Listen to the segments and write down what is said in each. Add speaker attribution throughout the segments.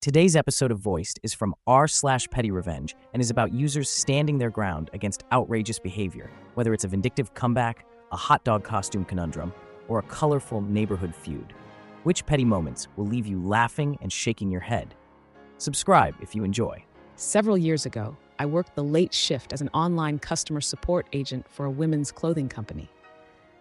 Speaker 1: Today's episode of Voiced is from r/petty revenge and is about users standing their ground against outrageous behavior, whether it's a vindictive comeback, a hot dog costume conundrum, or a colorful neighborhood feud. Which petty moments will leave you laughing and shaking your head? Subscribe if you enjoy.
Speaker 2: Several years ago, I worked the late shift as an online customer support agent for a women's clothing company.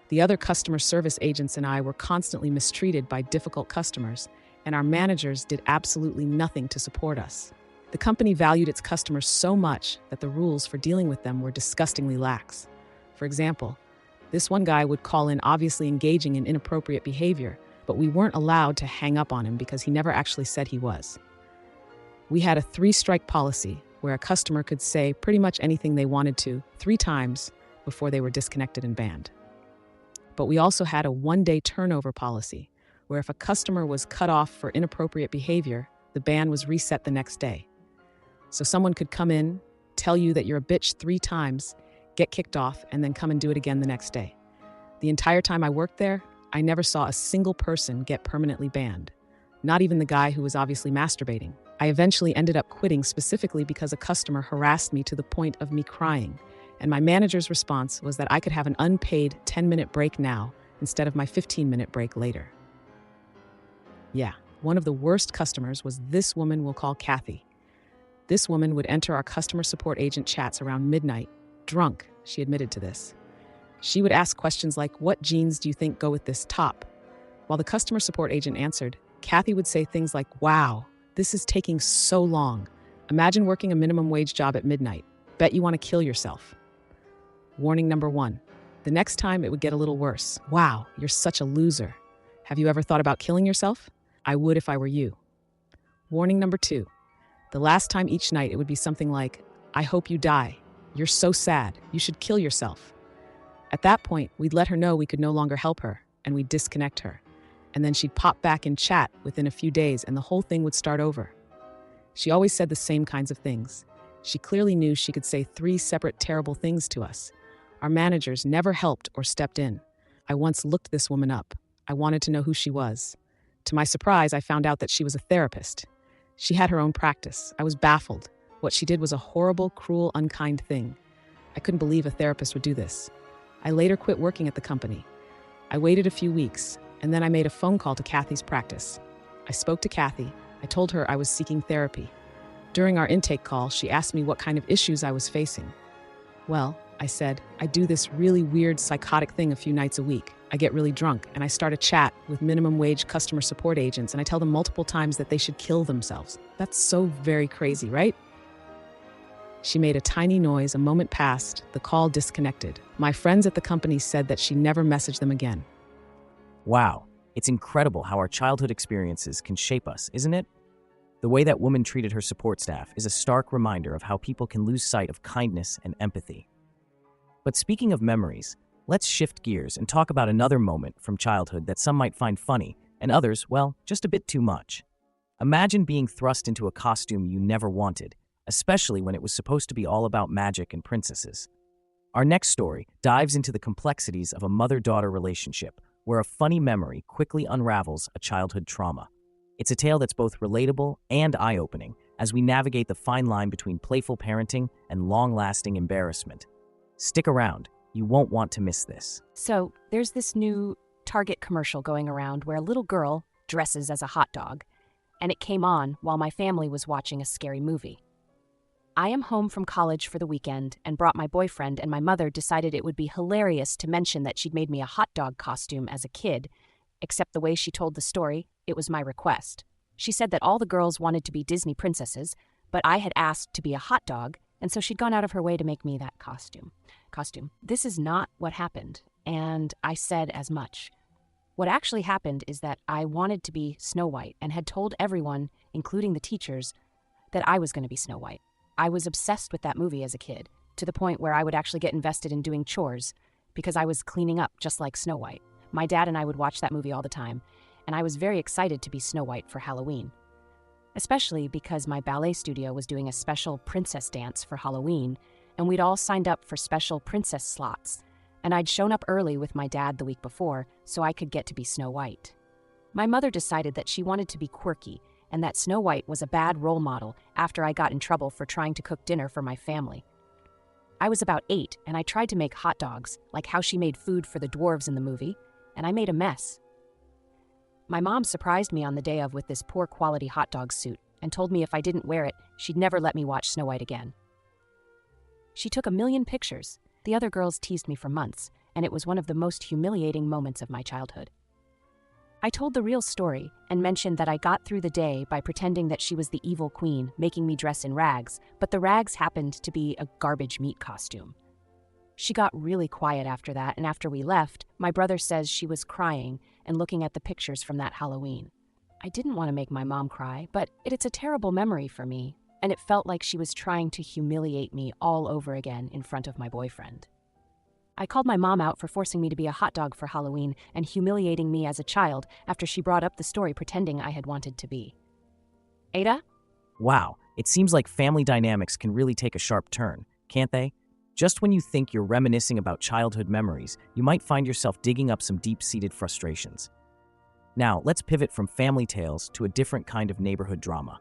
Speaker 2: The other customer service agents and I were constantly mistreated by difficult customers, and our managers did absolutely nothing to support us. The company valued its customers so much that the rules for dealing with them were disgustingly lax. For example, this one guy would call in obviously engaging in inappropriate behavior, but we weren't allowed to hang up on him because he never actually said he was. We had a 3-strike policy where a customer could say pretty much anything they wanted to 3 times before they were disconnected and banned. But we also had a 1-day turnover policy where if a customer was cut off for inappropriate behavior, the ban was reset the next day. So someone could come in, tell you that you're a bitch 3 times, get kicked off, and then come and do it again the next day. The entire time I worked there, I never saw a single person get permanently banned. Not even the guy who was obviously masturbating. I eventually ended up quitting specifically because a customer harassed me to the point of me crying, and my manager's response was that I could have an unpaid 10-minute break now instead of my 15-minute break later. Yeah, one of the worst customers was this woman we'll call Kathy. This woman would enter our customer support agent chats around midnight, drunk, she admitted to this. She would ask questions like, "What jeans do you think go with this top?" While the customer support agent answered, Kathy would say things like, "Wow, this is taking so long. Imagine working a minimum wage job at midnight. Bet you want to kill yourself." Warning number 1. The next time it would get a little worse. "Wow, you're such a loser. Have you ever thought about killing yourself? I would if I were you." Warning number 2. The last time each night it would be something like, "I hope you die. You're so sad. You should kill yourself." At that point, we'd let her know we could no longer help her, and we'd disconnect her. And then she'd pop back in chat within a few days, and the whole thing would start over. She always said the same kinds of things. She clearly knew she could say 3 separate terrible things to us. Our managers never helped or stepped in. I once looked this woman up. I wanted to know who she was. To my surprise, I found out that she was a therapist. She had her own practice. I was baffled. What she did was a horrible, cruel, unkind thing. I couldn't believe a therapist would do this. I later quit working at the company. I waited a few weeks, and then I made a phone call to Kathy's practice. I spoke to Kathy. I told her I was seeking therapy. During our intake call, she asked me what kind of issues I was facing. "Well," I said, "I do this really weird, psychotic thing a few nights a week. I get really drunk, and I start a chat with minimum wage customer support agents, and I tell them multiple times that they should kill themselves. That's so very crazy, right?" She made a tiny noise. A moment passed. The call disconnected. My friends at the company said that she never messaged them again.
Speaker 1: Wow, it's incredible how our childhood experiences can shape us, isn't it? The way that woman treated her support staff is a stark reminder of how people can lose sight of kindness and empathy. But speaking of memories, let's shift gears and talk about another moment from childhood that some might find funny, and others, well, just a bit too much. Imagine being thrust into a costume you never wanted, especially when it was supposed to be all about magic and princesses. Our next story dives into the complexities of a mother-daughter relationship, where a funny memory quickly unravels a childhood trauma. It's a tale that's both relatable and eye-opening as we navigate the fine line between playful parenting and long-lasting embarrassment. Stick around. You won't want to miss this.
Speaker 3: So, there's this new Target commercial going around where a little girl dresses as a hot dog, and it came on while my family was watching a scary movie. I am home from college for the weekend and brought my boyfriend, and my mother decided it would be hilarious to mention that she'd made me a hot dog costume as a kid, except the way she told the story, it was my request. She said that all the girls wanted to be Disney princesses, but I had asked to be a hot dog, and so she'd gone out of her way to make me that costume. This is not what happened, and I said as much. What actually happened is that I wanted to be Snow White and had told everyone, including the teachers, that I was going to be Snow White. I was obsessed with that movie as a kid, to the point where I would actually get invested in doing chores because I was cleaning up just like Snow White. My dad and I would watch that movie all the time, and I was very excited to be Snow White for Halloween. Especially because my ballet studio was doing a special princess dance for Halloween, and we'd all signed up for special princess slots, and I'd shown up early with my dad the week before so I could get to be Snow White. My mother decided that she wanted to be quirky and that Snow White was a bad role model after I got in trouble for trying to cook dinner for my family. I was about 8, and I tried to make hot dogs, like how she made food for the dwarves in the movie, and I made a mess. My mom surprised me on the day of with this poor quality hot dog suit and told me if I didn't wear it, she'd never let me watch Snow White again. She took a million pictures. The other girls teased me for months, and it was one of the most humiliating moments of my childhood. I told the real story and mentioned that I got through the day by pretending that she was the evil queen, making me dress in rags, but the rags happened to be a garbage meat costume. She got really quiet after that, and after we left, my brother says she was crying and looking at the pictures from that Halloween. I didn't want to make my mom cry, but it's a terrible memory for me, and it felt like she was trying to humiliate me all over again in front of my boyfriend. I called my mom out for forcing me to be a hot dog for Halloween and humiliating me as a child after she brought up the story pretending I had wanted to be. Ada?
Speaker 1: Wow, it seems like family dynamics can really take a sharp turn, can't they? Just when you think you're reminiscing about childhood memories, you might find yourself digging up some deep-seated frustrations. Now, let's pivot from family tales to a different kind of neighborhood drama.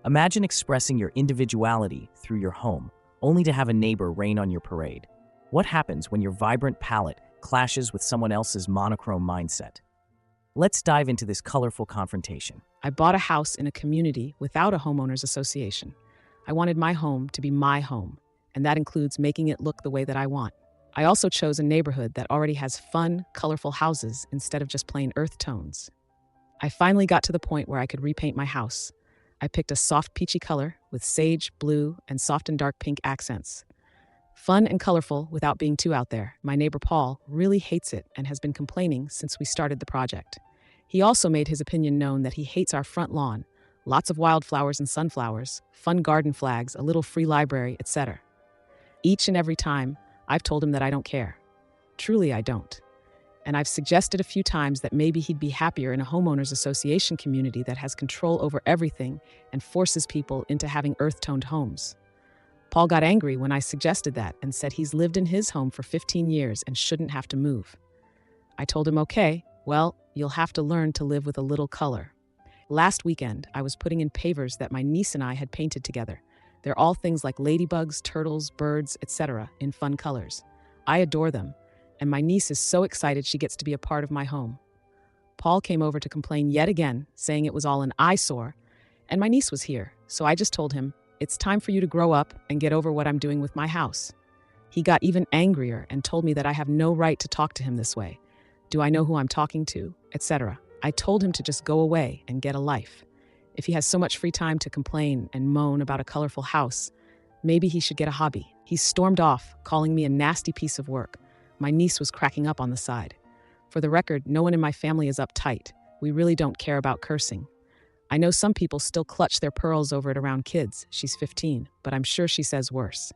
Speaker 1: Imagine expressing your individuality through your home, only to have a neighbor rain on your parade. What happens when your vibrant palette clashes with someone else's monochrome mindset? Let's dive into this colorful confrontation.
Speaker 2: I bought a house in a community without a homeowners association. I wanted my home to be my home, and that includes making it look the way that I want. I also chose a neighborhood that already has fun, colorful houses instead of just plain earth tones. I finally got to the point where I could repaint my house. I picked a soft peachy color with sage, blue, and soft and dark pink accents. Fun and colorful without being too out there. My neighbor Paul really hates it and has been complaining since we started the project. He also made his opinion known that he hates our front lawn, lots of wildflowers and sunflowers, fun garden flags, a little free library, etc. Each and every time, I've told him that I don't care. Truly, I don't. And I've suggested a few times that maybe he'd be happier in a homeowners association community that has control over everything and forces people into having earth-toned homes. Paul got angry when I suggested that and said he's lived in his home for 15 years and shouldn't have to move. I told him, okay, well, you'll have to learn to live with a little color. Last weekend, I was putting in pavers that my niece and I had painted together. They're all things like ladybugs, turtles, birds, etc. in fun colors. I adore them, and my niece is so excited she gets to be a part of my home. Paul came over to complain yet again, saying it was all an eyesore, and my niece was here, so I just told him, it's time for you to grow up and get over what I'm doing with my house. He got even angrier and told me that I have no right to talk to him this way. Do I know who I'm talking to, etc. I told him to just go away and get a life. If he has so much free time to complain and moan about a colorful house, maybe he should get a hobby. He stormed off, calling me a nasty piece of work. My niece was cracking up on the side. For the record, no one in my family is uptight. We really don't care about cursing. I know some people still clutch their pearls over it around kids. She's 15, but I'm sure she says worse.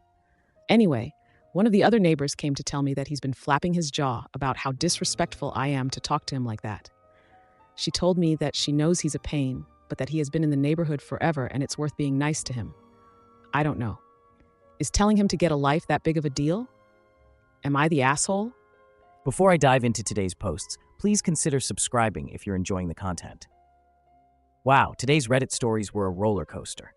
Speaker 2: Anyway, one of the other neighbors came to tell me that he's been flapping his jaw about how disrespectful I am to talk to him like that. She told me that she knows he's a pain, but that he has been in the neighborhood forever and it's worth being nice to him. I don't know. Is telling him to get a life that big of a deal? Am I the asshole?
Speaker 1: Before I dive into today's posts, please consider subscribing if you're enjoying the content. Wow, today's Reddit stories were a roller coaster.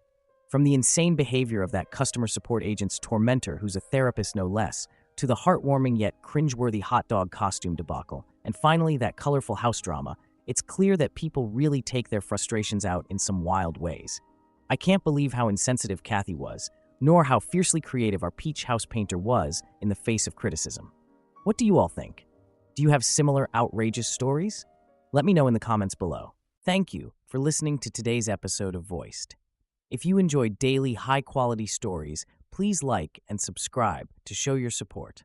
Speaker 1: From the insane behavior of that customer support agent's tormentor, who's a therapist no less, to the heartwarming yet cringeworthy hot dog costume debacle, and finally that colorful house drama, it's clear that people really take their frustrations out in some wild ways. I can't believe how insensitive Kathy was, nor how fiercely creative our peach house painter was in the face of criticism. What do you all think? Do you have similar outrageous stories? Let me know in the comments below. Thank you for listening to today's episode of Voiced. If you enjoy daily high-quality stories, please like and subscribe to show your support.